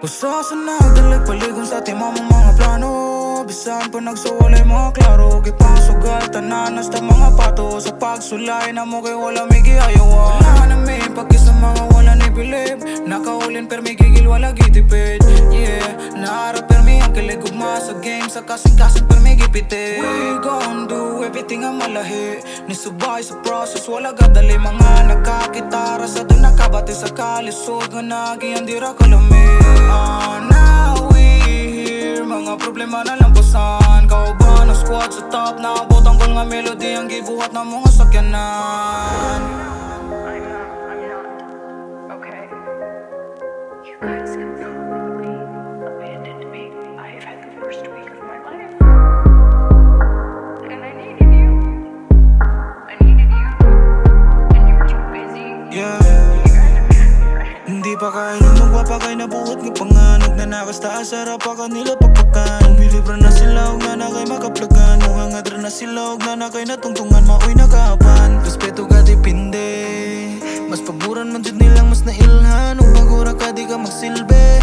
Usa sa nagdalag paligon sa timang mga plano. Bisan pa nagsuwalay mga klaro. Gipangsugal tanan hasta mga pato. Sa pagsulay na mo kay wala may giayawa. Wala na may pagkis sa mga wala ni believe. Nakaulin per may gigil wala gitipid. Yeah, naarap per may ang kiligugma sa game. Sa kasing-kasing per may gipitid. We gon' do everything ang malahi. Nisubay sa process wala gadali. Mga nakakitara sa doon nakabati sa kalisod. Nga nagiyan dira kalamig. Now we here. Mga problema na lang basan. Kauban ang squad sa top. Naabot ang kul nga melody. Ang gibuhat ng mga sakyanan. Okay. You guys completely abandoned me. I've had the worst week of my life. And I needed you. I needed you. And you were too busy. Yeah. You guys are Hindi pa kayo magpapakay na buhat ng panganog. Na nakastaas sarap pa kanila pagpakan. Bilibra na sila og na nakay makaplagan. Muhangadra na sila og na nakay natungtungan. Maoy nakaapan. Respeto ka dipinde. Mas paboran man dyan nilang mas nailhan. Ug bagura ka di ka magsilbi.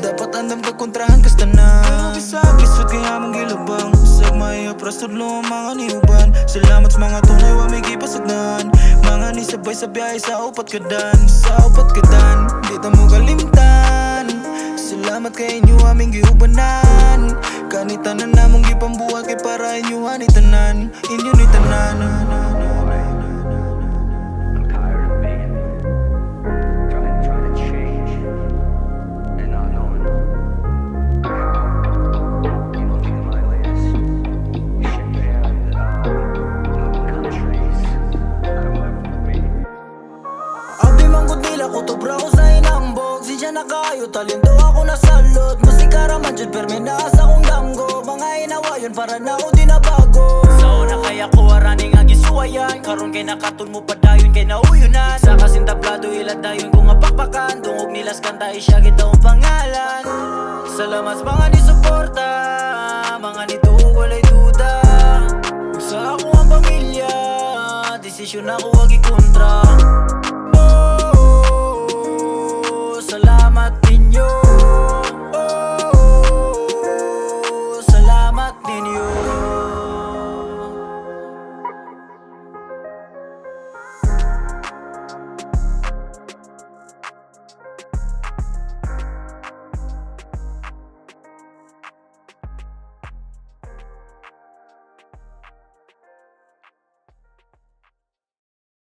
Dapat andam ka kontrahan kas tanan. Bisag lisod kaya mong gilabang. Sag may apras tudlo mga niuban. Salamat sa mga tunay wa may gipasagnan. Mga nisabay sa biyahe sa upat kadan. Sa upat kadan, di ta mo kalimtan. Salamat kay inyo aming giubanan. Kanitanan namong gipambuhat kay para inyo ni tanan. Inyo ni tanan. I'm tired of being trying to change and not knowing. You know, look at my latest shit man that moving countries. I don't live with me. Abi manggod nila ko tobra ko sa inambog. Siya na kayo, talento ako na salot. Musika raman dyan, perme naas akong damgo. Mga inawayon para na ako di nabago. Sa una kaya ko araning ang gisuwayan. Karon kay nakatun mo padayon kay nauyunan. Sa kasing tablado ilad dayon kung apakpakan. Tungog nilas kanta isya gitaong pangalan. Salamat sa mga nisuporta. Mga nituog walay duda. Ug sa ako ang pamilya. Desisyon ako wag ikontra. Salamat